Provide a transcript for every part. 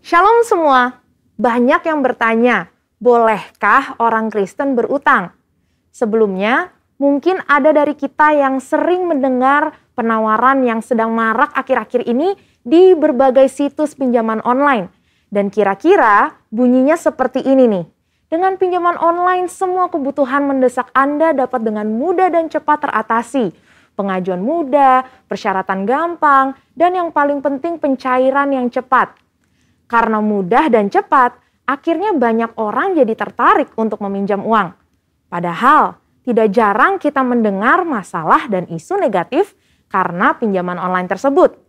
Shalom semua. Banyak yang bertanya, bolehkah orang Kristen berutang? Sebelumnya, mungkin ada dari kita yang sering mendengar penawaran yang sedang marak akhir-akhir ini di berbagai situs pinjaman online. Dan kira-kira bunyinya seperti ini nih. Dengan pinjaman online, semua kebutuhan mendesak Anda dapat dengan mudah dan cepat teratasi. Pengajuan mudah, persyaratan gampang, dan yang paling penting pencairan yang cepat. Karena mudah dan cepat, akhirnya banyak orang jadi tertarik untuk meminjam uang. Padahal, tidak jarang kita mendengar masalah dan isu negatif karena pinjaman online tersebut.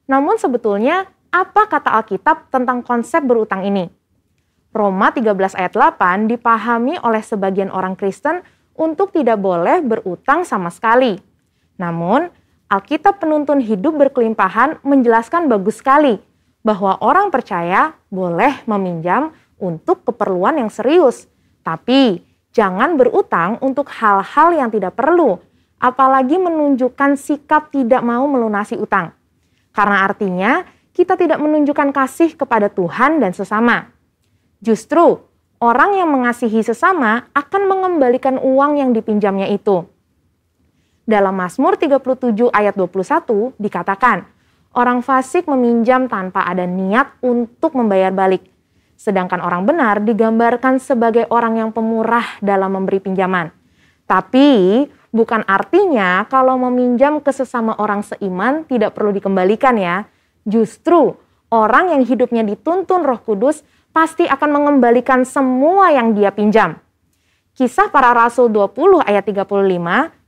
Namun sebetulnya, apa kata Alkitab tentang konsep berutang ini? Roma 13 ayat 8 dipahami oleh sebagian orang Kristen untuk tidak boleh berutang sama sekali. Namun, Alkitab penuntun hidup berkelimpahan menjelaskan bagus sekali bahwa orang percaya boleh meminjam untuk keperluan yang serius. Tapi, jangan berutang untuk hal-hal yang tidak perlu, apalagi menunjukkan sikap tidak mau melunasi utang. Karena artinya, kita tidak menunjukkan kasih kepada Tuhan dan sesama. Justru, orang yang mengasihi sesama akan mengembalikan uang yang dipinjamnya itu. Dalam Mazmur 37 ayat 21 dikatakan, orang fasik meminjam tanpa ada niat untuk membayar balik. Sedangkan orang benar digambarkan sebagai orang yang pemurah dalam memberi pinjaman. Tapi bukan artinya kalau meminjam ke sesama orang seiman tidak perlu dikembalikan ya. Justru orang yang hidupnya dituntun Roh Kudus pasti akan mengembalikan semua yang dia pinjam. Kisah Para Rasul 20 ayat 35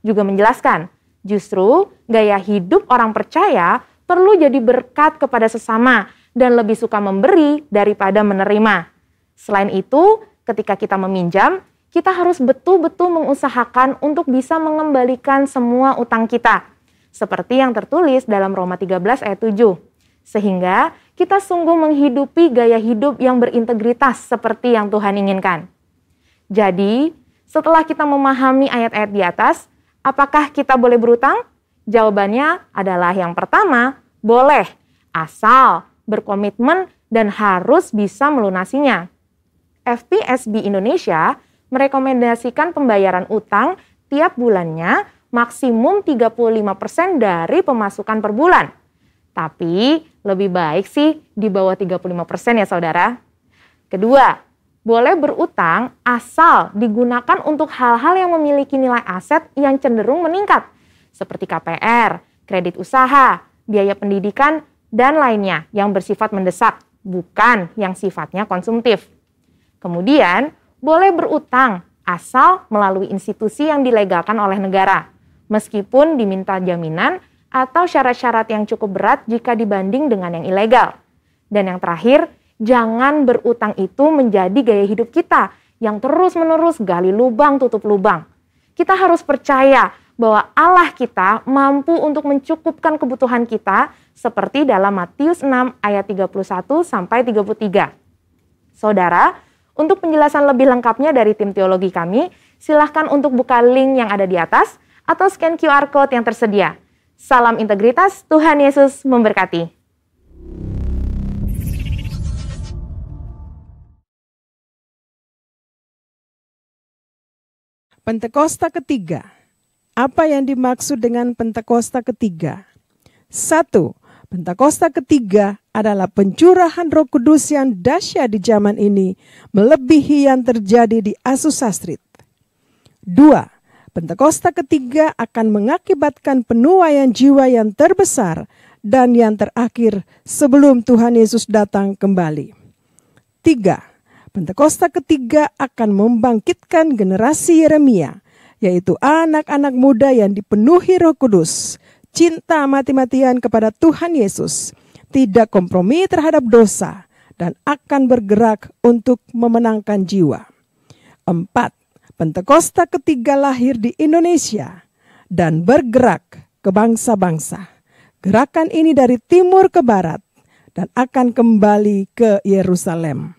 juga menjelaskan, justru gaya hidup orang percaya perlu jadi berkat kepada sesama dan lebih suka memberi daripada menerima. Selain itu, ketika kita meminjam, kita harus betul-betul mengusahakan untuk bisa mengembalikan semua utang kita. Seperti yang tertulis dalam Roma 13 ayat 7. Sehingga kita sungguh menghidupi gaya hidup yang berintegritas seperti yang Tuhan inginkan. Jadi, setelah kita memahami ayat-ayat di atas, apakah kita boleh berutang? Jawabannya adalah yang pertama, boleh, asal berkomitmen dan harus bisa melunasinya. FPSB Indonesia merekomendasikan pembayaran utang tiap bulannya maksimum 35% dari pemasukan per bulan. Tapi lebih baik sih di bawah 35% ya saudara. Kedua, boleh berutang asal digunakan untuk hal-hal yang memiliki nilai aset yang cenderung meningkat. Seperti KPR, kredit usaha, biaya pendidikan, dan lainnya yang bersifat mendesak, bukan yang sifatnya konsumtif. Kemudian, boleh berutang asal melalui institusi yang dilegalkan oleh negara, meskipun diminta jaminan atau syarat-syarat yang cukup berat jika dibanding dengan yang ilegal. Dan yang terakhir, jangan berutang itu menjadi gaya hidup kita yang terus-menerus gali lubang tutup lubang. Kita harus percaya bahwa Allah kita mampu untuk mencukupkan kebutuhan kita seperti dalam Matius 6 ayat 31 sampai 33. Saudara, untuk penjelasan lebih lengkapnya dari tim teologi kami, silahkan untuk buka link yang ada di atas atau scan QR Code yang tersedia. Salam integritas, Tuhan Yesus memberkati. Pentakosta ketiga. Apa yang dimaksud dengan Pentakosta ketiga? 1. Pentakosta ketiga adalah pencurahan Roh Kudus yang dahsyat di zaman ini, melebihi yang terjadi di Azusa Street. 2. Pentakosta ketiga akan mengakibatkan penuaian jiwa yang terbesar dan yang terakhir sebelum Tuhan Yesus datang kembali. 3. Pentakosta ketiga akan membangkitkan generasi Yeremia, yaitu anak-anak muda yang dipenuhi Roh Kudus, cinta mati-matian kepada Tuhan Yesus, tidak kompromi terhadap dosa, dan akan bergerak untuk memenangkan jiwa. 4. Pentakosta ketiga lahir di Indonesia dan bergerak ke bangsa-bangsa. Gerakan ini dari timur ke barat dan akan kembali ke Yerusalem.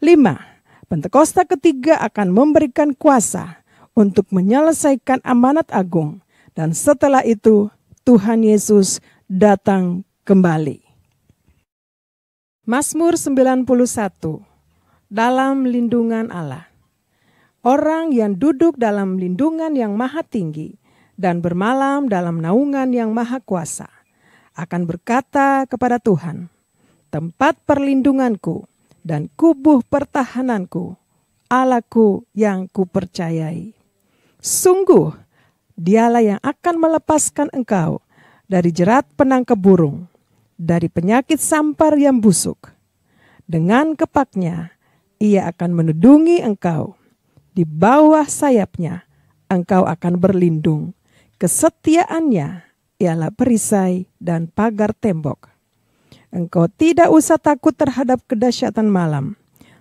5. Pentakosta ketiga akan memberikan kuasa untuk menyelesaikan amanat agung, dan setelah itu Tuhan Yesus datang kembali. Mazmur 91, dalam lindungan Allah. Orang yang duduk dalam lindungan yang maha tinggi dan bermalam dalam naungan yang maha kuasa akan berkata kepada Tuhan, tempat perlindunganku dan kubuh pertahananku, Allahku yang kupercayai. Sungguh, Dialah yang akan melepaskan engkau dari jerat penangkap burung, dari penyakit sampar yang busuk. Dengan kepaknya, Ia akan menudungi engkau. Di bawah sayapnya, engkau akan berlindung. Kesetiaannya ialah perisai dan pagar tembok. Engkau tidak usah takut terhadap kedahsyatan malam,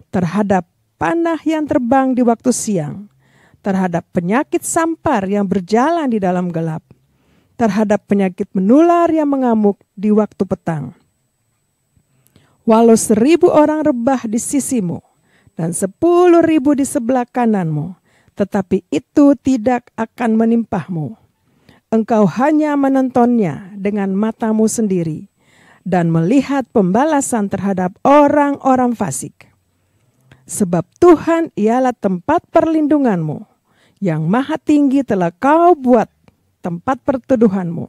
terhadap panah yang terbang di waktu siang, terhadap penyakit sampar yang berjalan di dalam gelap, terhadap penyakit menular yang mengamuk di waktu petang. Walau 1000 orang rebah di sisimu dan 10.000 di sebelah kananmu, tetapi itu tidak akan menimpahmu. Engkau hanya menontonnya dengan matamu sendiri dan melihat pembalasan terhadap orang-orang fasik. Sebab Tuhan ialah tempat perlindunganmu, yang maha tinggi telah kau buat tempat perteduhanmu.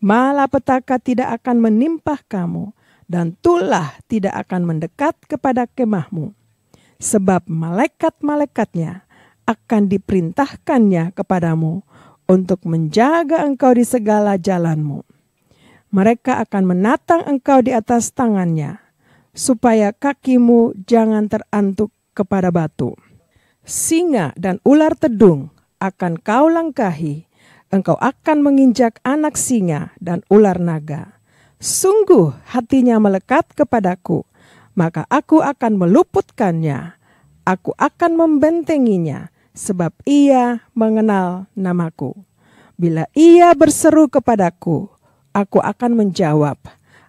Malapetaka tidak akan menimpah kamu, dan tulah tidak akan mendekat kepada kemahmu. Sebab malaikat-malaikatnya akan diperintahkannya kepadamu untuk menjaga engkau di segala jalanmu. Mereka akan menatang engkau di atas tangannya, supaya kakimu jangan terantuk kepada batu. Singa dan ular tedung akan kau langkahi, engkau akan menginjak anak singa dan ular naga. Sungguh hatinya melekat kepadaku, maka aku akan meluputkannya. Aku akan membentenginya, sebab ia mengenal namaku. Bila ia berseru kepadaku, aku akan menjawab.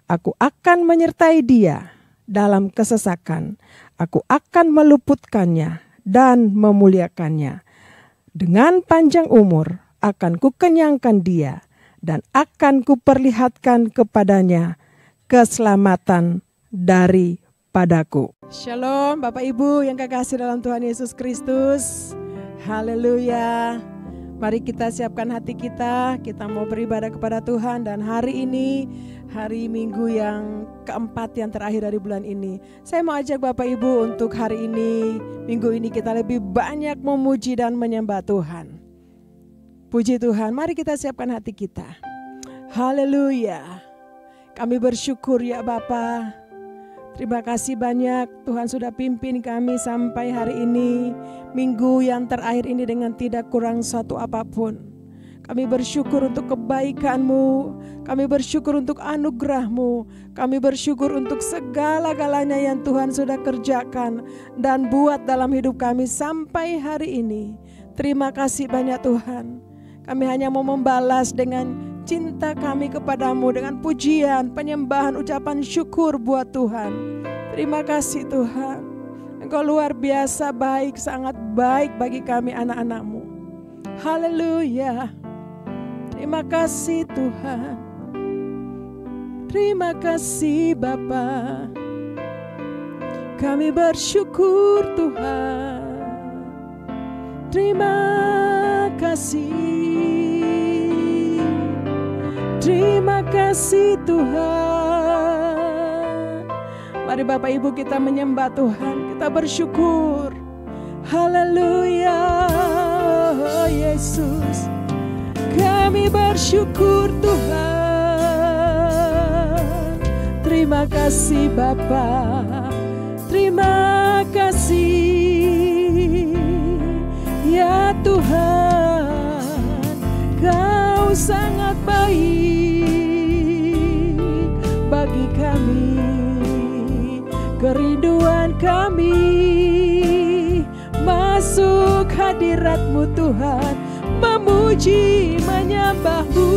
Aku akan menyertai dia dalam kesesakan. Aku akan meluputkannya dan memuliakannya. Dengan panjang umur akan kukenyangkan dia, dan akan kuperlihatkan kepadanya keselamatan daripadaku. Shalom Bapak Ibu yang kekasih dalam Tuhan Yesus Kristus. Haleluya. Mari kita siapkan hati kita mau beribadah kepada Tuhan. Dan hari ini, hari Minggu yang keempat yang terakhir dari bulan ini, saya mau ajak Bapak Ibu untuk hari ini, minggu ini kita lebih banyak memuji dan menyembah Tuhan. Puji Tuhan, mari kita siapkan hati kita. Haleluya. Kami bersyukur ya Bapa. Terima kasih banyak Tuhan sudah pimpin kami sampai hari ini, minggu yang terakhir ini dengan tidak kurang suatu apapun. Kami bersyukur untuk kebaikan-Mu, kami bersyukur untuk anugerah-Mu, kami bersyukur untuk segala-galanya yang Tuhan sudah kerjakan dan buat dalam hidup kami sampai hari ini. Terima kasih banyak Tuhan. Kami hanya mau membalas dengan cinta kami kepadamu, dengan pujian, penyembahan, ucapan syukur buat Tuhan. Terima kasih Tuhan. Engkau luar biasa baik, sangat baik bagi kami anak-anak-Mu. Haleluya. Terima kasih Tuhan. Terima kasih Bapa. Kami bersyukur Tuhan. Terima kasih. Terima kasih Tuhan. Mari Bapak Ibu kita menyembah Tuhan, kita bersyukur. Haleluya, oh Yesus. Kami bersyukur Tuhan. Terima kasih Bapa. Terima kasih ya Tuhan. Kau sangat baik bagi kami. Kerinduan kami masuk hadirat-Mu Tuhan, memuji menyembah-Mu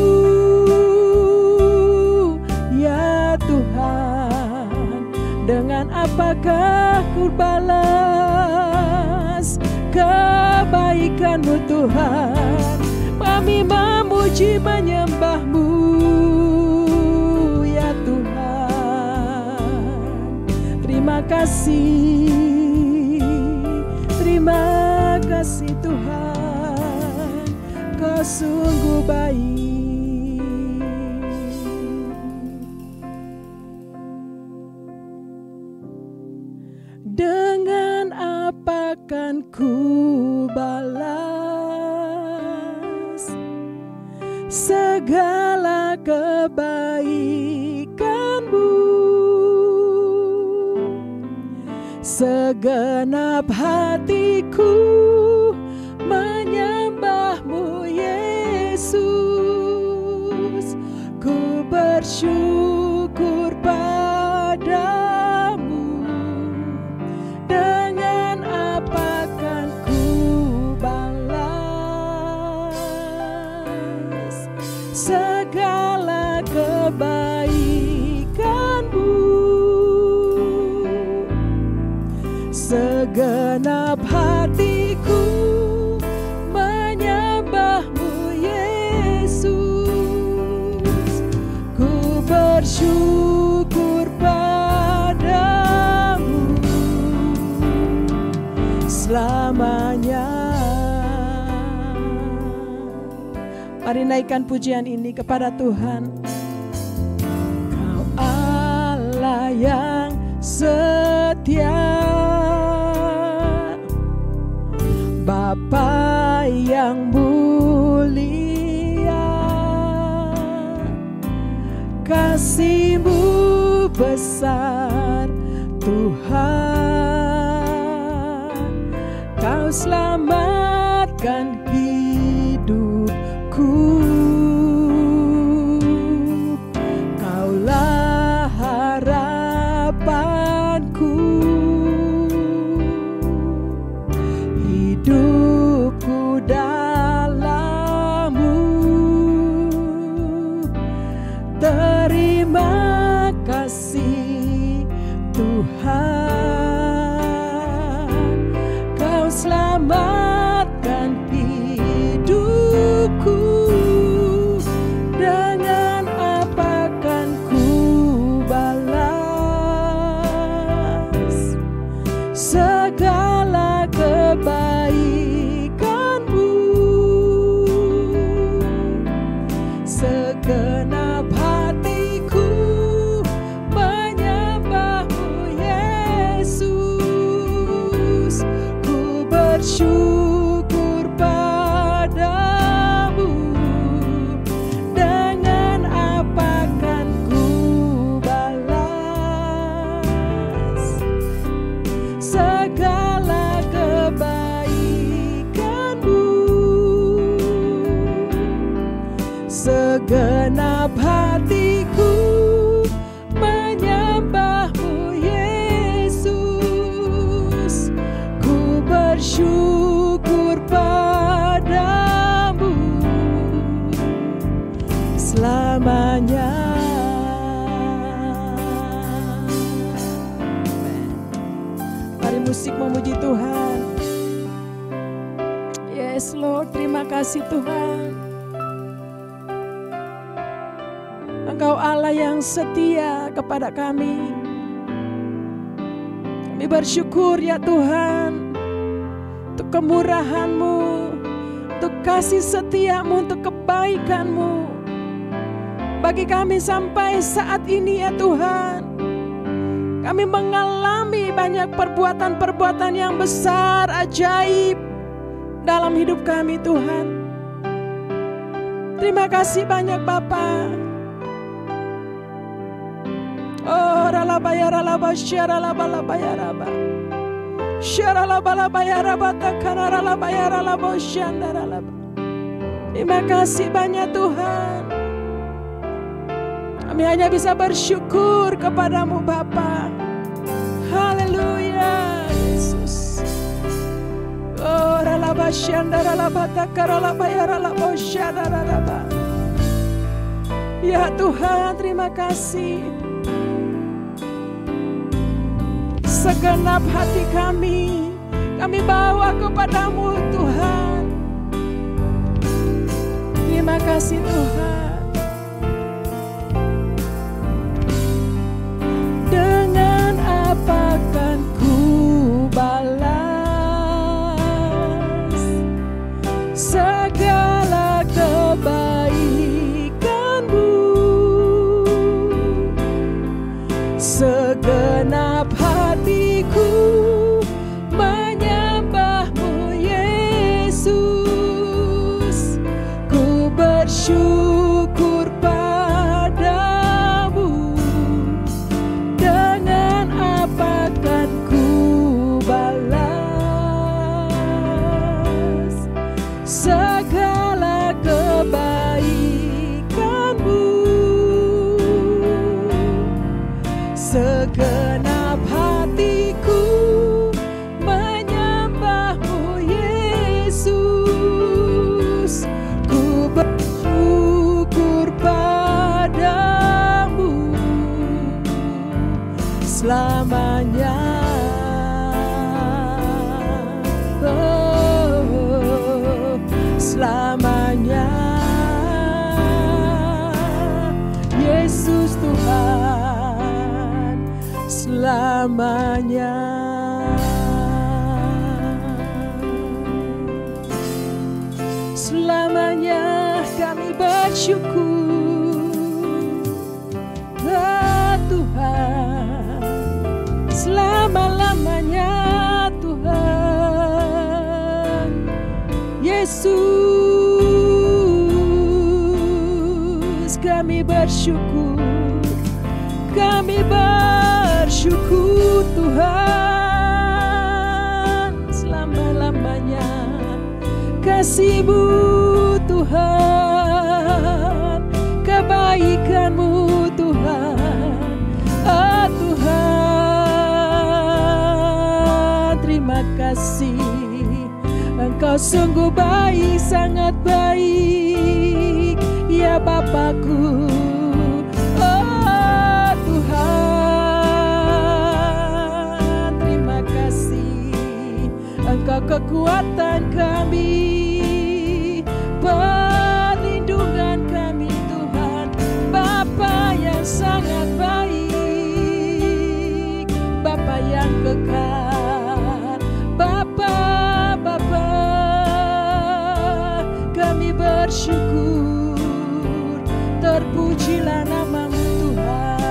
ya Tuhan. Dengan apakah ku balas kebaikan-Mu Tuhan? Kami memuji menyembah-Mu ya Tuhan. kasih Tuhan, Kau sungguh baik. Dengan apa kan ku balas segala kebaikan-Mu? Segenap hatiku menyembah-Mu, Yesus. Ku bersyukur padamu. Dengan apa kan ku balas segala kebaikan-Mu? Segenap hatiku menyembah-Mu, Yesus. Ku bersyukur padamu selamanya. Mari naikkan pujian ini kepada Tuhan. Kau Allah yang setia, Bapa yang mulia, kasih-Mu besar Tuhan. Kau selamatkan hidupku. Kaulah harapanku. Hidupku dalam-Mu. Terima kasih Tuhan, Kau selamatkan hidupku. Dengan apa kan ku balas segala kebaikan-Mu? Segenap hatiku menyembah-Mu, Yesus. Ku bersyukur padamu. Dengan apa kan ku balas segala kebaikan-Mu? Segenap hatiku menyembah-Mu, Yesus. Ku bersyukur padamu selamanya. Mari musik memuji Tuhan. Yes Lord, terima kasih Tuhan. Engkau Allah yang setia kepada kami. Kami bersyukur ya Tuhan, untuk kemurahan-Mu, untuk kasih setia-Mu, untuk kebaikan-Mu bagi kami sampai saat ini ya Tuhan. Kami mengalami banyak perbuatan-perbuatan yang besar, ajaib dalam hidup kami Tuhan. Terima kasih banyak Bapa. Oh, ralabaya ralaba syara labalabaya raba. Syara labalabaya raba takana ralabaya ralabo syanda ralaba. Terima kasih banyak Tuhan. Kami hanya bisa bersyukur kepadamu Bapa. Haleluya Yesus. Oh, ralaba syanda ralaba takara ralabaya ralabo syanda ralaba. Ya Tuhan, terima kasih. Segenap hati kami bawa kepadamu Tuhan. Terima kasih Tuhan. Dengan apa kan segenap hatiku menyembah-Mu Yesus. Ku bersyukur padamu, dengan apa kan ku balas segala kebaikan-Mu. Segenap hatiku menyembah-Mu Yesus. Ku bersyukur padamu selamanya. Oh, selamanya. Yesus Tuhan, selamanya. Selamanya kami bersyukur, oh Tuhan. Selama-lamanya Tuhan Yesus, kami bersyukur. Kami bersyukur Tuhan, selama-lamanya kasih-Mu Tuhan, kebaikan-Mu Tuhan. Oh Tuhan, terima kasih. Engkau sungguh baik, sangat baik, ya Bapakku. Engkau kekuatan kami, perlindungan kami Tuhan. Bapa yang sangat baik, Bapa yang kekal, Bapa kami bersyukur. Terpujilah nama-Mu Tuhan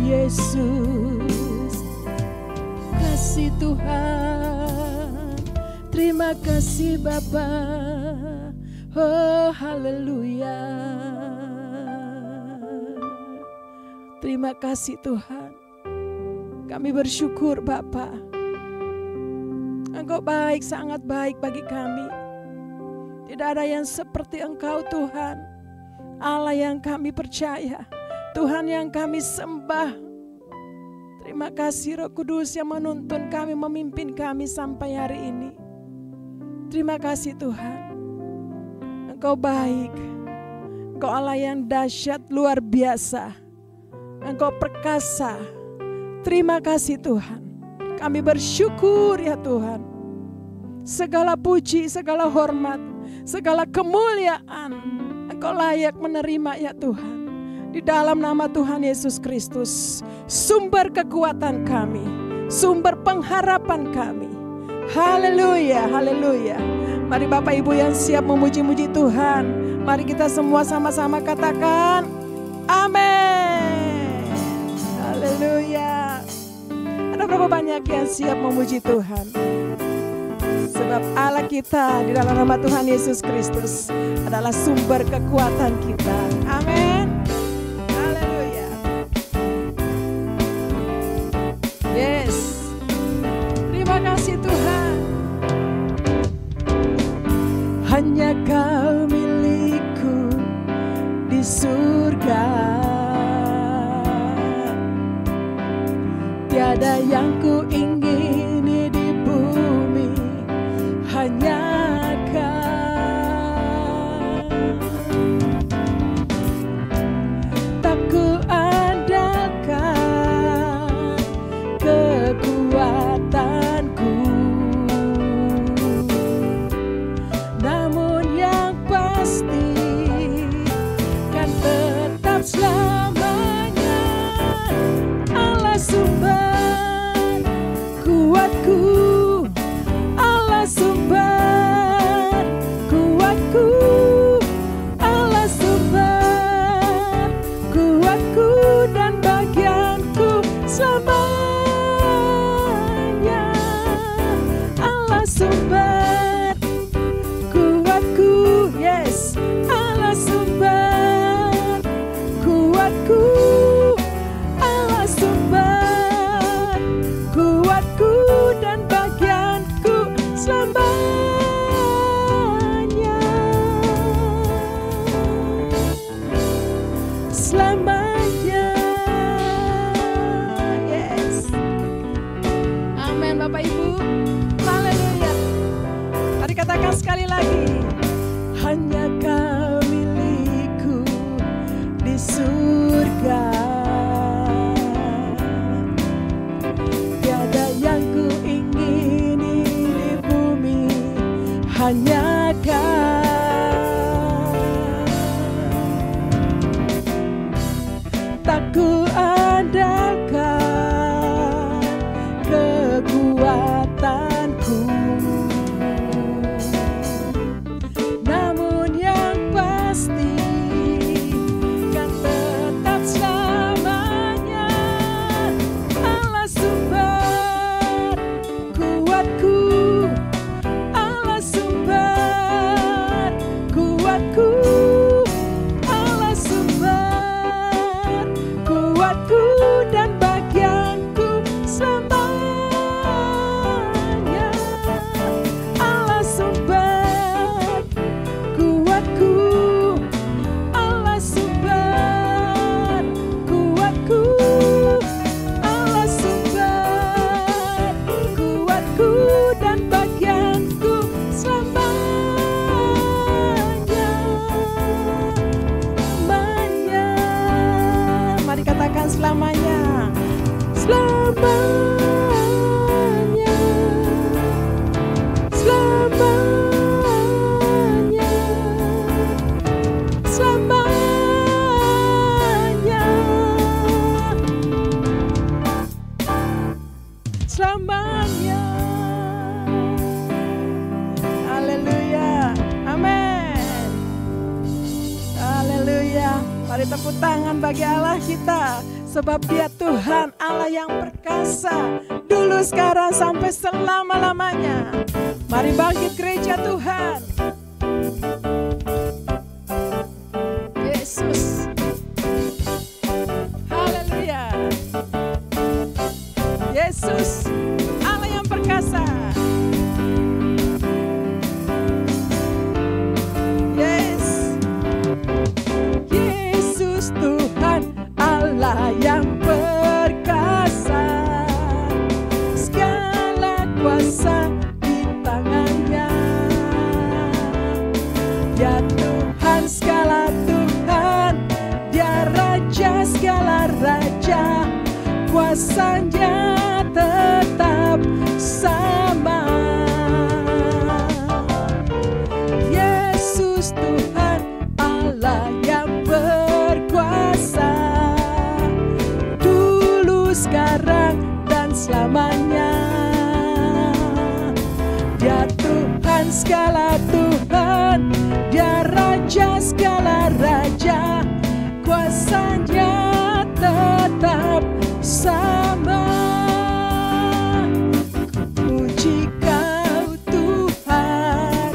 Yesus. Tuhan, terima kasih Bapa. Oh haleluya. Terima kasih Tuhan. Kami bersyukur Bapa. Engkau baik, sangat baik bagi kami. Tidak ada yang seperti Engkau Tuhan. Allah yang kami percaya, Tuhan yang kami sembah. Terima kasih Roh Kudus yang menuntun kami, memimpin kami sampai hari ini. Terima kasih Tuhan. Engkau baik. Engkau Allah yang dahsyat, luar biasa. Engkau perkasa. Terima kasih Tuhan. Kami bersyukur ya Tuhan. Segala puji, segala hormat, segala kemuliaan Engkau layak menerima ya Tuhan. Di dalam nama Tuhan Yesus Kristus, sumber kekuatan kami, sumber pengharapan kami. Haleluya, haleluya. Mari Bapak Ibu yang siap memuji-muji Tuhan, mari kita semua sama-sama katakan amin. Haleluya. Ada berapa banyak yang siap memuji Tuhan? Sebab Allah kita di dalam nama Tuhan Yesus Kristus adalah sumber kekuatan kita. Amin. Yes, terima kasih Tuhan. Hanya Kau milikku di surga, tiada yang ku ingini di bumi, hanya Kau. Tak ku andalkan kekuatanku, namun yang pasti kan tetap selamanya Allah sumber kuatku, Allah sumber kuatku, Allah sumber kuatku dan kuatku, Allah sumber kuatku dan bagianku selamanya. Selamanya. Yes. Amin Bapak Ibu. Haleluya. Mari katakan sekali lagi. Hanya Kau milikku di surga. Tiada yang ku ingini di bumi, hanya Kau. Tak ku andalkan kekuatanku, namun yang pasti kan tetap selamanya. Allah sumber kuatku, Allah sumber kuatku, Allah sumber kuatku dan bagianku selamanya. Allah sumber kuatku, Allah sumber kuatku, Allah sumber kuatku dan bagianku selamanya. Selamanya. Mari katakan selamanya. Selamanya. Selamanya. Selamanya. Selamanya. Haleluya. Amin. Haleluya. Mari tepuk tangan bagi Allah kita, sebab Dia Tuhan Allah yang perkasa, dulu, sekarang, sampai selama-lamanya. Mari bangkit gereja Tuhan. Yesus. Haleluya. Yesus Allah yang perkasa. Yes. Yesus Tuhan Allah yang perkasa, segala kuasa di tangannya. Ya Tuhan segala Tuhan, Dia Raja segala raja, kuasanya tetap sama. Yesus Tuhan Allah yang berkuasa, dulu, sekarang, dan selamanya. Dia Tuhan segala Tuhan, Dia Raja segala raja, kuasanya tetap sama. Puji Kau Tuhan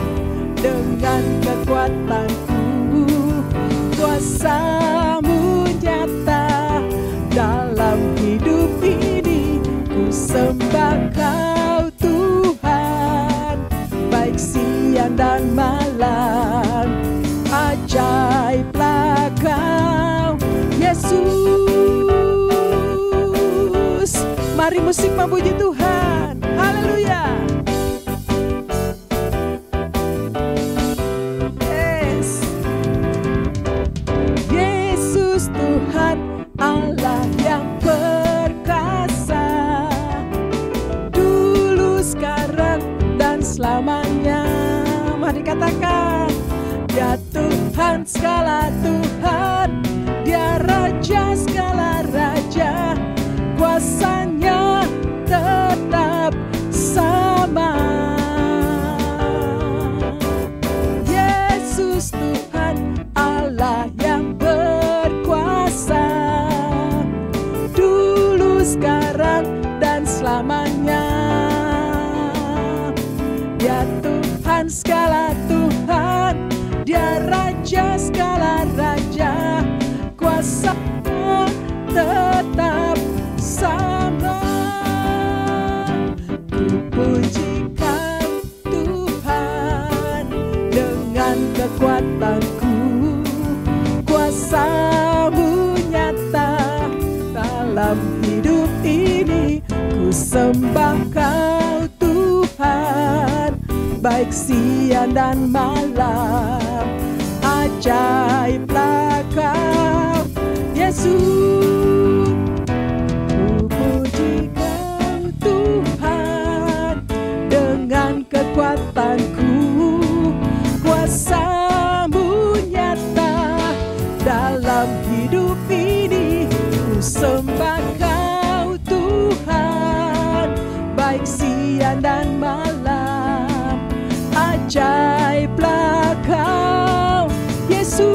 dengan kekuatanku, kuasa-Mu nyata dalam hidup ini. Ku sembah Kau Tuhan, baik siang dan malam. Ajaiblah Kau Yesus. Mari musik memuji Tuhan. Haleluya. Yes. Yesus Tuhan Allah yang perkasa, dulu, sekarang, dan selamanya. Mari katakan. Dia Tuhan segala Tuhan, Dia Raja segala raja, kuasanya tetap sama. Yesus Tuhan Allah yang berkuasa, dulu, sekarang, dan selamanya. Dia Tuhan segala Tuhan, Dia Raja segala dalam hidup ini. Ku sembah Kau Tuhan, baik siang dan malam. Ajaiblah Kau Yesus. Ku puji Kau Tuhan dengan kekuatanku. Kuasa-Mu nyata dalam hidup ini. Ku sembah Kau Tuhan, baik siang dan malam. Ajaiblah Kau Yesus.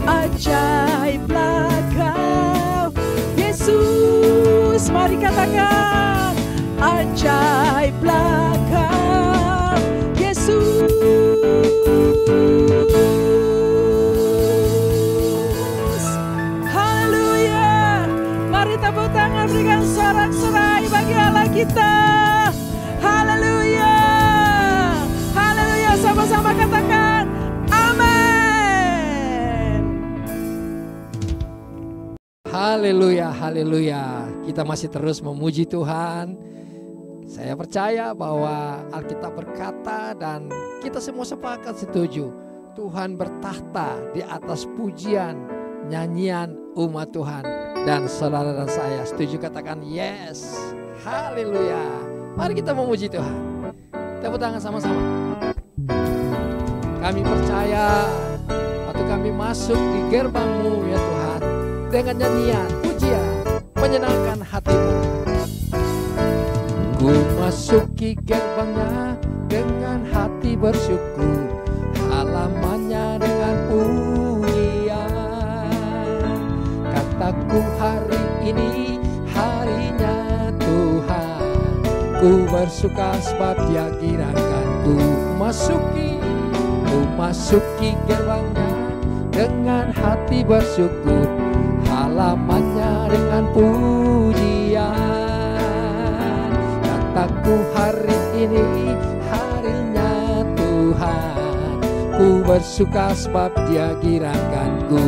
Ajaiblah Kau Yesus. Mari katakan, ajaiblah Kau Yesus. Haleluya. Mari tepuk tangan, berikan sorak-sorai bagi Allah kita. Haleluya. Haleluya. Sama-sama katakan amin. Haleluya, haleluya. Kita masih terus memuji Tuhan. Saya percaya bahwa Alkitab berkata dan kita semua sepakat setuju. Tuhan bertahta di atas pujian, nyanyian umat Tuhan. Dan saudara dan saya setuju katakan yes. Haleluya. Mari kita memuji Tuhan. Tepuk tangan sama-sama. Kami percaya waktu kami masuk di gerbang-Mu ya Tuhan, dengan nyanyian, pujian, menyenangkan hati-Mu. Ku masuki gerbangnya dengan hati bersyukur, halamannya dengan pujian. Kataku hari ini harinya Tuhan, ku bersuka sebab Dia kirangkan. Ku masuki gerbangnya dengan hati bersyukur, halamannya dengan pujian. Kataku hari ini harinya Tuhan, ku bersuka sebab Dia kirangkanku.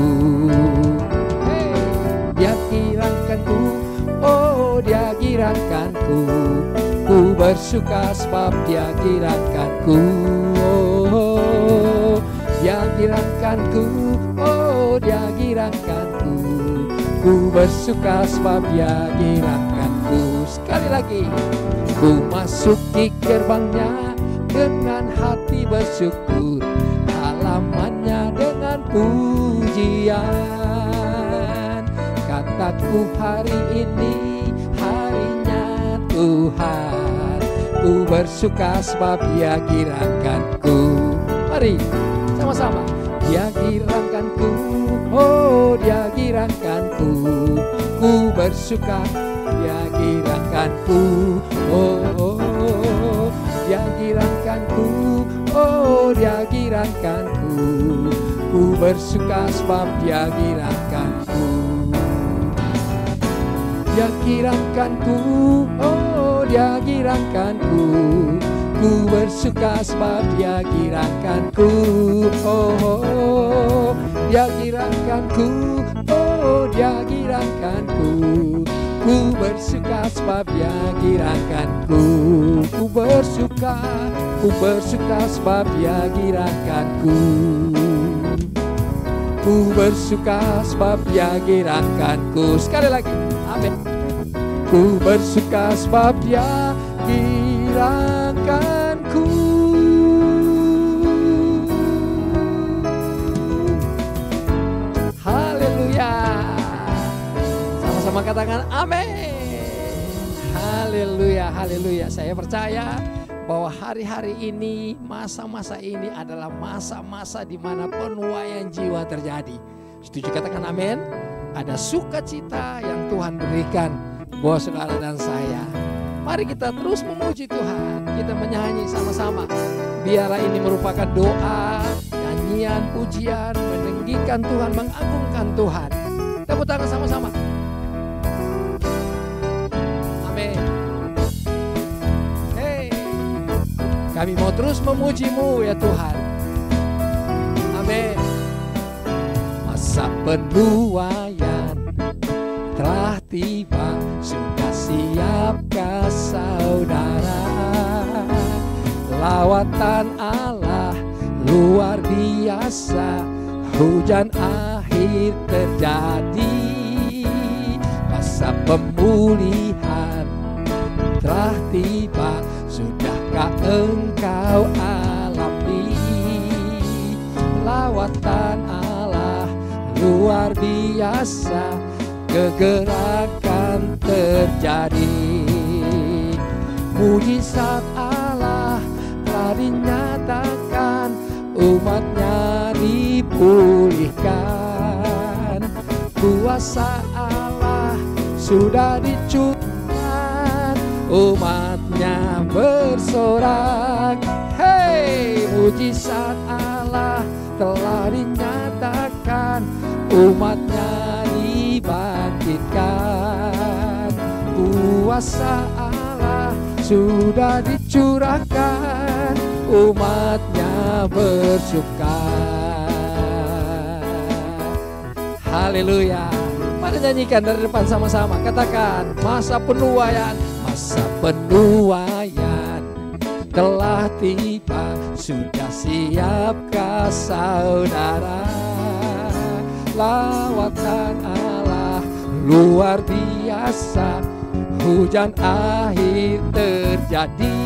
Hey, Dia kirangkanku, oh Dia kirangkanku. Ku bersuka sebab Dia kirangkanku. Oh, Dia kirangkanku, oh Dia kirangkanku. Ku bersuka sebab Dia kirangkanku. Sekali lagi. Ku masuki gerbangnya dengan hati bersyukur, halamannya dengan pujian. Kataku hari ini harinya Tuhan, ku bersuka sebab Dia kirangkanku. Mari sama-sama. Dia kirangkanku, oh Dia kirangkanku. Ku bersuka, Dia kirangkanku, oh Dia kirangkanku, oh Dia kirangkanku. Ku bersuka sebab Dia kirangkanku. Dia kirangkanku, oh Dia kirangkanku. Ku bersuka sebab Dia kirangkanku, oh Dia kirangkanku, oh Dia kirangkanku. Ku bersuka sebab Dia kirangkanku. Ku bersuka sebab Dia kirangkanku. Ku bersuka sebab Dia kirangkanku. Sekali lagi, amin. Ku bersuka sebab Dia kirangkanku. Haleluya. Sama-sama katakan amin. Haleluya, haleluya. Saya percaya bahwa hari-hari ini, masa-masa ini adalah masa-masa di mana penuaian jiwa terjadi. Setuju katakan amin. Ada sukacita yang Tuhan berikan buat saudara dan saya. Mari kita terus memuji Tuhan. Kita menyanyi sama-sama. Biarlah ini merupakan doa, nyanyian, pujian, meninggikan Tuhan, mengagungkan Tuhan. Tepuk tangan sama-sama. Amin. Hey, kami mau terus memuji-Mu ya Tuhan. Amin. Masa penuaian tiba, sudah siapkah saudara? Lawatan Allah luar biasa, hujan akhir terjadi. Masa pemulihan telah tiba, sudahkah engkau alami? Lawatan Allah luar biasa, kegerakan terjadi. Mujizat Allah telah dinyatakan, umatnya dipulihkan. Kuasa Allah sudah dicurahkan, umatnya bersorak. Hei, mujizat Allah telah dinyatakan, umatnya dibangkitkan. Kuasa Allah sudah dicurahkan, umatnya bersuka. Haleluya. Mari nyanyikan dari depan sama-sama. Katakan, masa penuaian, masa penuaian telah tiba, sudah siapkah saudara? Lawatan Allah luar biasa, hujan akhir terjadi.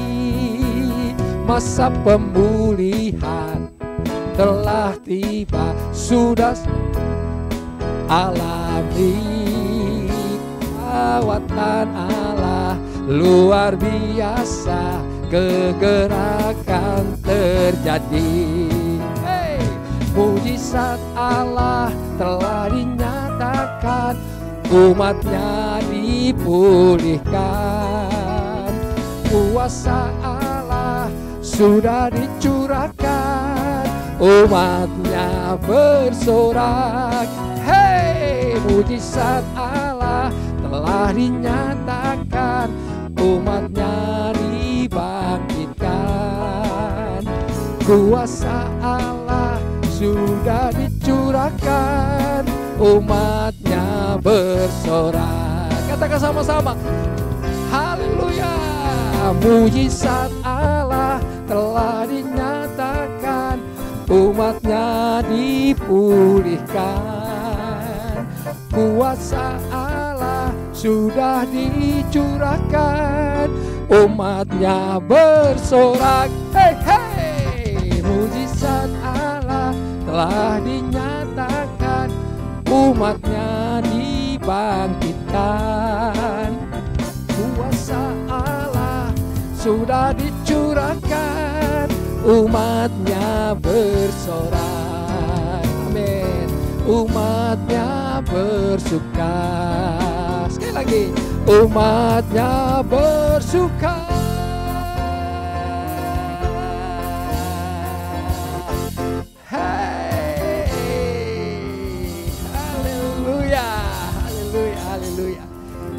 Masa pemulihan telah tiba, sudah alami. Lawatan Allah luar biasa, kegerakan terjadi. Hey, mujizat Allah telah dinyatakan, umatnya dipulihkan. Kuasa Allah sudah dicurahkan, umatnya bersorak. Hei, mujizat Allah telah dinyatakan, umatnya dibangkitkan. Kuasa Allah sudah dicurahkan, umatnya bersorak. Katakan sama-sama, haleluya. Mujizat Allah telah dinyatakan, umatnya dipulihkan. Kuasa Allah sudah dicurahkan, umatnya bersorak. Hei, hei, mujizat Allah telah dinyatakan, umatnya dibangkitkan. Kuasa Allah sudah dicurahkan, umatnya bersorak. Amin. Umatnya bersuka. Sekali lagi, umatnya bersuka. Hey, haleluya, haleluya, haleluya.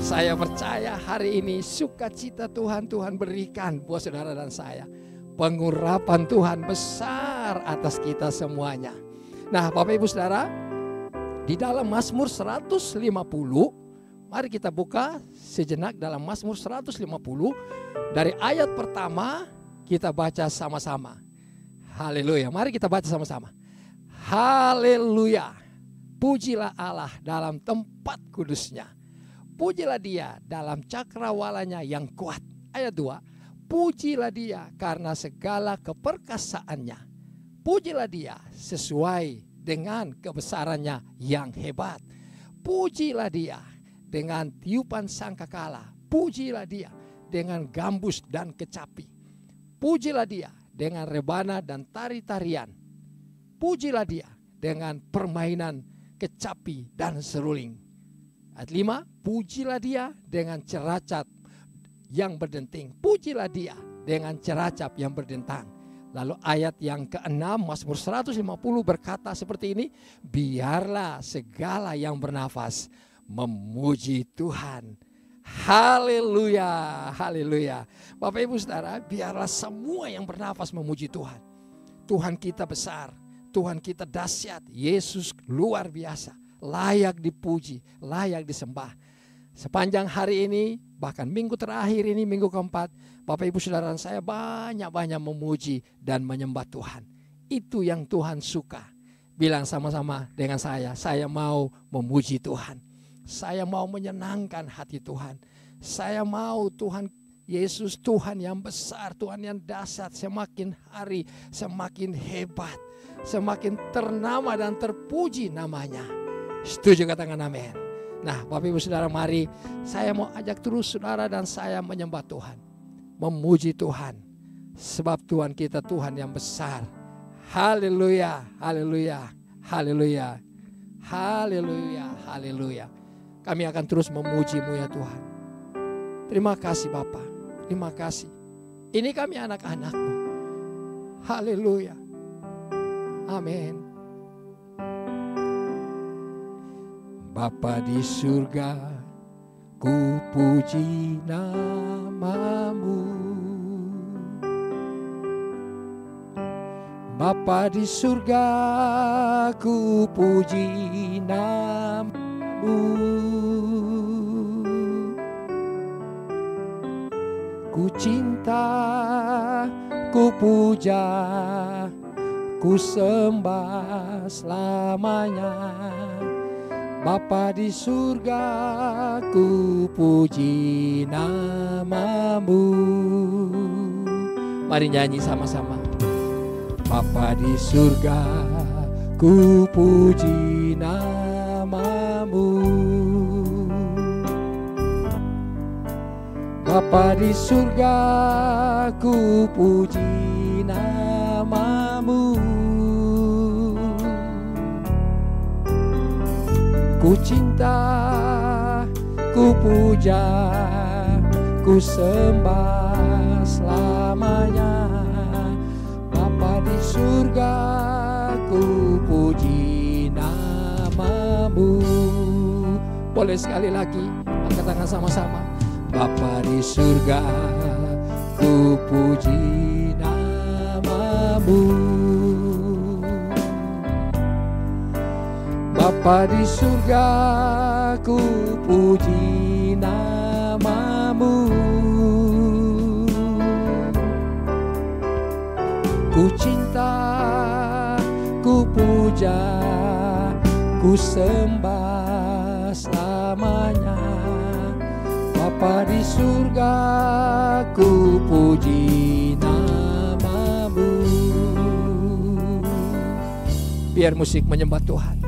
Saya percaya hari ini sukacita Tuhan berikan buat saudara dan saya. Pengurapan Tuhan besar atas kita semuanya. Nah, Bapak Ibu Saudara, di dalam Mazmur 150, mari kita buka sejenak dalam Mazmur 150. Dari ayat pertama kita baca sama-sama. Haleluya, mari kita baca sama-sama. Haleluya, pujilah Allah dalam tempat kudusnya. Pujilah dia dalam cakrawalanya yang kuat. Ayat 2, pujilah dia karena segala keperkasaannya. Pujilah dia sesuai dengan kebesarannya yang hebat. Pujilah dia dengan tiupan sangkakala. Pujilah dia dengan gambus dan kecapi. Pujilah dia dengan rebana dan tari-tarian. Pujilah dia dengan permainan kecapi dan seruling. Ayat 5, pujilah dia dengan ceracap yang berdenting. Pujilah dia dengan ceracap yang berdentang. Lalu ayat yang ke-6 Mazmur 150 berkata seperti ini, biarlah segala yang bernafas memuji Tuhan. Haleluya, haleluya. Bapak Ibu Saudara, biarlah semua yang bernafas memuji Tuhan. Tuhan kita besar, Tuhan kita dahsyat, Yesus luar biasa, layak dipuji, layak disembah. Sepanjang hari ini, bahkan minggu terakhir ini, minggu keempat, Bapak Ibu Saudara saya banyak-banyak memuji dan menyembah Tuhan. Itu yang Tuhan suka. Bilang sama-sama dengan saya mau memuji Tuhan. Saya mau menyenangkan hati Tuhan. Saya mau Tuhan Yesus, Tuhan yang besar, Tuhan yang dahsyat, semakin hari semakin hebat, semakin ternama dan terpuji namanya. Setuju, katakan amin. Nah, Bapak Ibu Saudara, mari saya mau ajak terus saudara dan saya menyembah Tuhan, memuji Tuhan, sebab Tuhan kita Tuhan yang besar. Haleluya, haleluya, haleluya, haleluya, haleluya. Kami akan terus memuji-Mu ya Tuhan. Terima kasih Bapa, terima kasih. Ini kami anak-anak-Mu. Haleluya, amin. Bapa di surga, ku puji nama-Mu. Bapa di surga, ku puji nama-Mu. Ku cinta, ku puja, ku sembah selamanya. Bapa di surga, ku puji nama-Mu. Mari nyanyi sama-sama. Bapa di surga, ku puji nama-Mu. Bapa di surga, ku puji nama-Mu. Ku cinta, ku puja, ku sembah selamanya. Bapa di surga, ku puji nama-Mu. Boleh sekali lagi, angkat tangan sama-sama. Bapa di surga, ku puji nama-Mu. Bapa di surga, ku puji nama-Mu. Ku cinta, ku puja, ku sembah selamanya. Bapa di surga, ku puji nama-Mu. Biar musik menyembah Tuhan.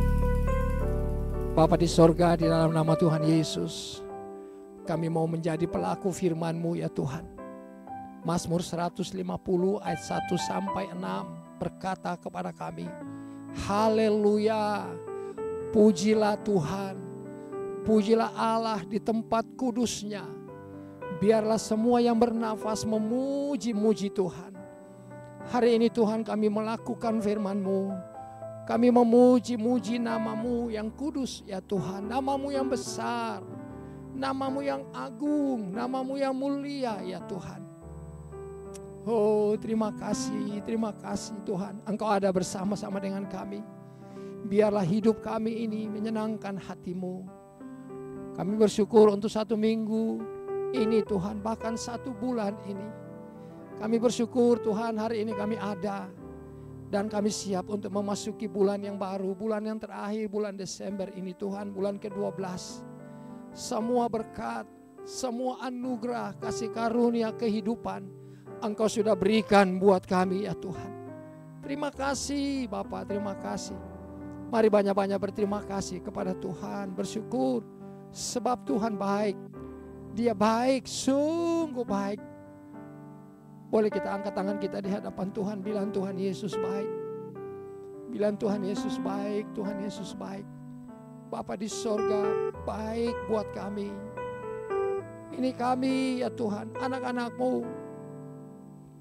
Bapa di sorga, di dalam nama Tuhan Yesus, kami mau menjadi pelaku firman-Mu ya Tuhan. Mazmur 150 ayat 1 sampai 6 berkata kepada kami, haleluya, pujilah Tuhan, pujilah Allah di tempat kudus-Nya. Biarlah semua yang bernafas memuji-muji Tuhan. Hari ini Tuhan kami melakukan firman-Mu. Kami memuji-muji nama-Mu yang kudus ya Tuhan. Nama-Mu yang besar, nama-Mu yang agung, nama-Mu yang mulia ya Tuhan. Oh, terima kasih Tuhan. Engkau ada bersama-sama dengan kami. Biarlah hidup kami ini menyenangkan hati-Mu. Kami bersyukur untuk 1 minggu ini Tuhan, bahkan 1 bulan ini. Kami bersyukur Tuhan, hari ini kami ada. Dan kami siap untuk memasuki bulan yang baru, bulan yang terakhir, bulan Desember ini Tuhan, bulan ke-12. Semua berkat, semua anugerah, kasih karunia kehidupan Engkau sudah berikan buat kami ya Tuhan. Terima kasih Bapak, terima kasih. Mari banyak-banyak berterima kasih kepada Tuhan, bersyukur sebab Tuhan baik. Dia baik, sungguh baik. Boleh kita angkat tangan kita di hadapan Tuhan, bilang Tuhan Yesus baik. Bilang Tuhan Yesus baik, Tuhan Yesus baik. Bapa di sorga baik buat kami. Ini kami ya Tuhan, anak-anak-Mu.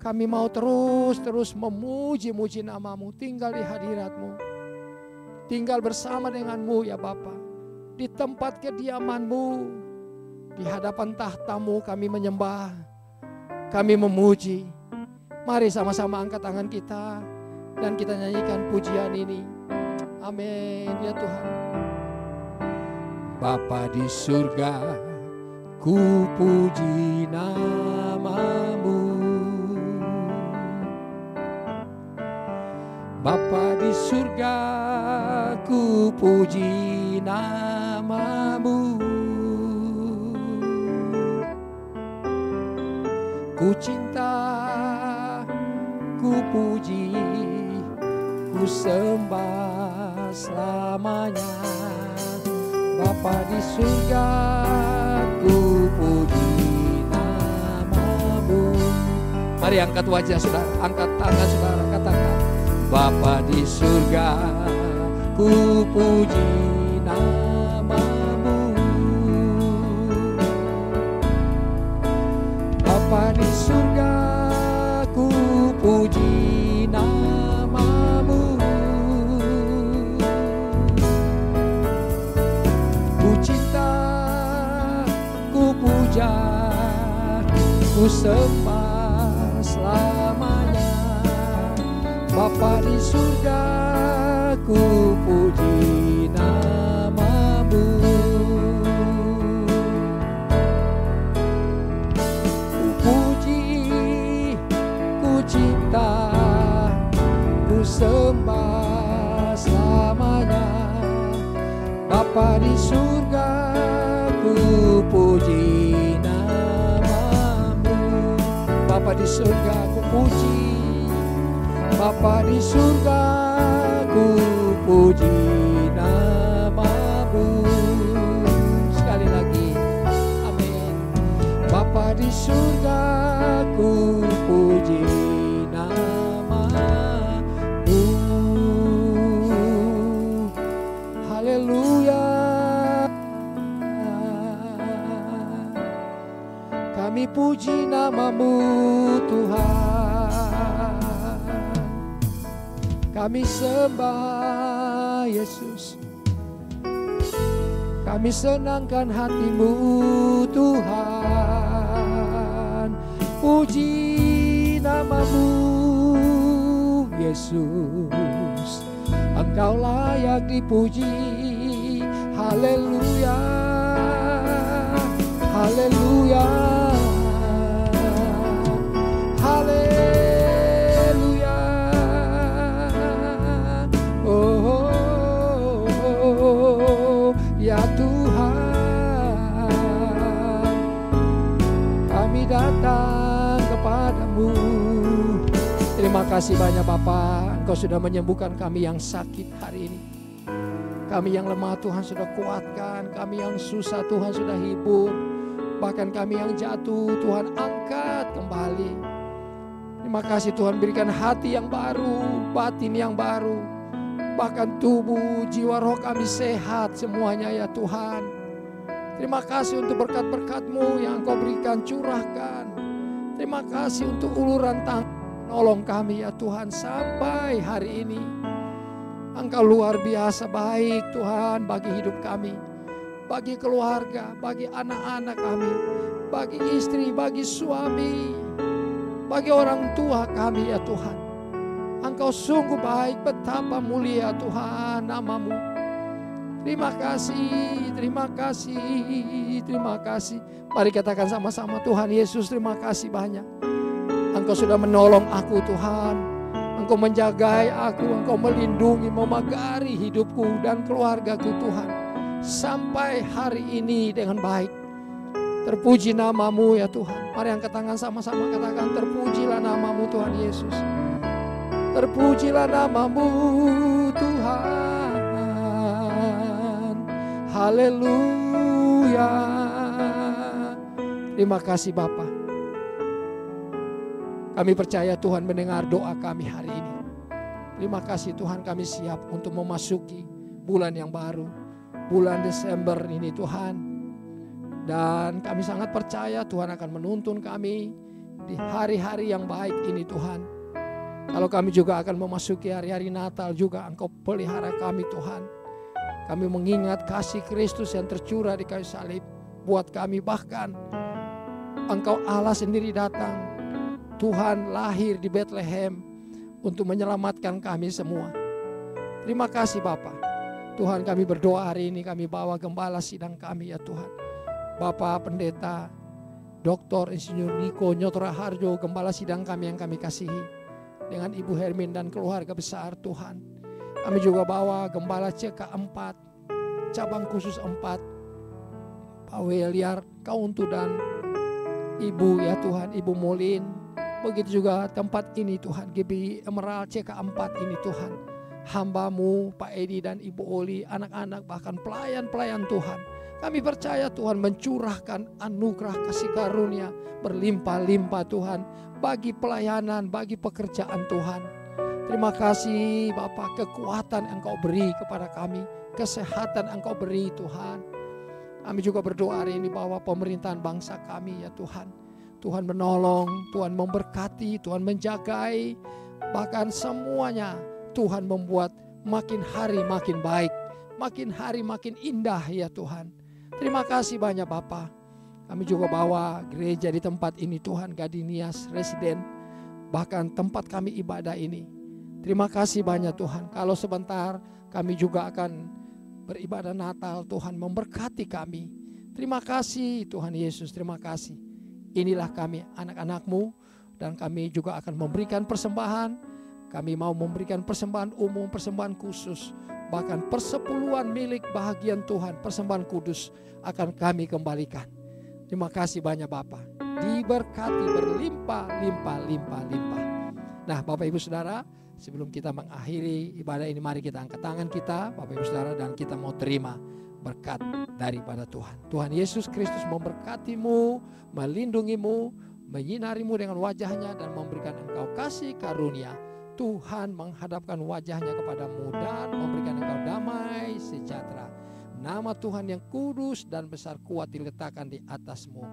Kami mau terus memuji-muji nama-Mu, tinggal di hadirat-Mu. Tinggal bersama dengan-Mu ya Bapa. Di tempat kediaman-Mu, di hadapan tahta-Mu kami menyembah, kami memuji. Mari sama-sama angkat tangan kita dan kita nyanyikan pujian ini. Amin ya Tuhan. Bapa di surga, ku puji nama-Mu. Bapa di surga, ku puji nama-Mu. Ku cinta, ku puji, ku sembah selamanya. Bapa di surga, ku puji nama-Mu. Mari angkat wajah saudara, angkat tangan saudara, katakan, Bapa di surga, ku puji nama-Mu. Bapa di surga, ku puji nama-Mu. Ku cinta, ku puja, ku sembah selamanya. Bapa di surga, ku puji nama-Mu. Ku puji, ku cinta, ku sembah selamanya. Bapa di surga, ku puji nama-Mu. Bapa di surga, ku puji. Bapa di surga, ku puji nama-Mu. Sekali lagi, amin. Bapa di surga, ku puji nama-Mu. Haleluya. Kami puji nama-Mu Tuhan. Kami sembah Yesus, kami senangkan hati-Mu Tuhan. Puji nama-Mu Yesus, Engkau layak dipuji. Haleluya, haleluya, haleluya. Ya Tuhan, kami datang kepadamu. Terima kasih banyak Bapa, Engkau sudah menyembuhkan kami yang sakit hari ini. Kami yang lemah Tuhan sudah kuatkan, kami yang susah Tuhan sudah hibur. Bahkan kami yang jatuh Tuhan angkat kembali. Terima kasih Tuhan, berikan hati yang baru, batin yang baru. Bahkan tubuh, jiwa, roh kami sehat semuanya ya Tuhan. Terima kasih untuk berkat-berkat-Mu yang Engkau berikan, curahkan. Terima kasih untuk uluran tangan nolong kami ya Tuhan sampai hari ini. Engkau luar biasa baik Tuhan bagi hidup kami, bagi keluarga, bagi anak-anak kami, bagi istri, bagi suami, bagi orang tua kami ya Tuhan. Engkau sungguh baik, betapa mulia Tuhan nama-Mu. Terima kasih, terima kasih, terima kasih. Mari katakan sama-sama, Tuhan Yesus terima kasih banyak. Engkau sudah menolong aku Tuhan. Engkau menjagai aku, Engkau melindungi, memagari hidupku dan keluargaku Tuhan. Sampai hari ini dengan baik. Terpuji nama-Mu ya Tuhan. Mari angkat tangan sama-sama katakan, terpujilah nama-Mu Tuhan Yesus. Terpujilah nama-Mu Tuhan. Haleluya. Terima kasih Bapa. Kami percaya Tuhan mendengar doa kami hari ini. Terima kasih Tuhan, kami siap untuk memasuki bulan yang baru. Bulan Desember ini Tuhan. Dan kami sangat percaya Tuhan akan menuntun kami di hari-hari yang baik ini Tuhan. Kalau kami juga akan memasuki hari-hari Natal juga, Engkau pelihara kami Tuhan. Kami mengingat kasih Kristus yang tercurah di kayu salib buat kami. Bahkan Engkau Allah sendiri datang, Tuhan lahir di Bethlehem untuk menyelamatkan kami semua. Terima kasih Bapa. Tuhan, kami berdoa hari ini, kami bawa gembala sidang kami ya Tuhan. Bapak Pendeta Dr. Insinyur Niko Nyoto Raharjo, Gembala Sidang kami yang kami kasihi, dengan Ibu Hermin dan keluarga besar Tuhan. Kami juga bawa Gembala CK4, cabang khusus 4, Pak Weliar, Kauntu dan Ibu ya Tuhan, Ibu Molin. Begitu juga tempat ini Tuhan, GBI Emerald CK4 ini Tuhan. Hamba-Mu Pak Edi dan Ibu Oli, anak-anak bahkan pelayan-pelayan Tuhan. Kami percaya Tuhan mencurahkan anugerah kasih karunia berlimpah-limpah Tuhan bagi pelayanan, bagi pekerjaan Tuhan. Terima kasih Bapak, kekuatan Engkau beri kepada kami, kesehatan Engkau beri Tuhan. Kami juga berdoa hari ini bahwa pemerintahan bangsa kami ya Tuhan. Tuhan menolong, Tuhan memberkati, Tuhan menjagai, bahkan semuanya Tuhan membuat makin hari makin baik, makin hari makin indah ya Tuhan. Terima kasih banyak Bapak. Kami juga bawa gereja di tempat ini Tuhan, Gadinias Residen, bahkan tempat kami ibadah ini. Terima kasih banyak Tuhan. Kalau sebentar kami juga akan beribadah Natal, Tuhan memberkati kami. Terima kasih Tuhan Yesus, terima kasih. Inilah kami anak-anak-Mu, dan kami juga akan memberikan persembahan. Kami mau memberikan persembahan umum, persembahan khusus, bahkan persepuluhan milik bahagian Tuhan, persembahan kudus akan kami kembalikan. Terima kasih banyak Bapak. Diberkati berlimpah-limpah-limpah-limpah. Nah Bapak Ibu Saudara, sebelum kita mengakhiri ibadah ini, mari kita angkat tangan kita Bapak Ibu Saudara, dan kita mau terima berkat daripada Tuhan. Tuhan Yesus Kristus memberkatimu, melindungimu, menyinarimu dengan wajahnya, dan memberikan engkau kasih karunia. Tuhan menghadapkan wajahnya kepadamu dan memberikan engkau damai sejahtera. Nama Tuhan yang kudus dan besar kuat diletakkan di atasmu.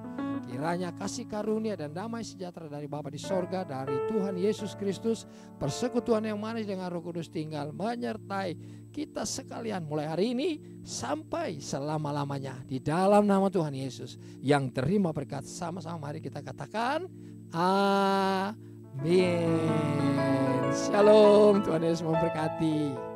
Kiranya kasih karunia dan damai sejahtera dari Bapa di sorga, dari Tuhan Yesus Kristus, persekutuan yang manis dengan Roh Kudus tinggal menyertai kita sekalian mulai hari ini sampai selama-lamanya. Di dalam nama Tuhan Yesus yang terima berkat, sama-sama mari kita katakan amin. Shalom, Tuhan Yesus memberkati.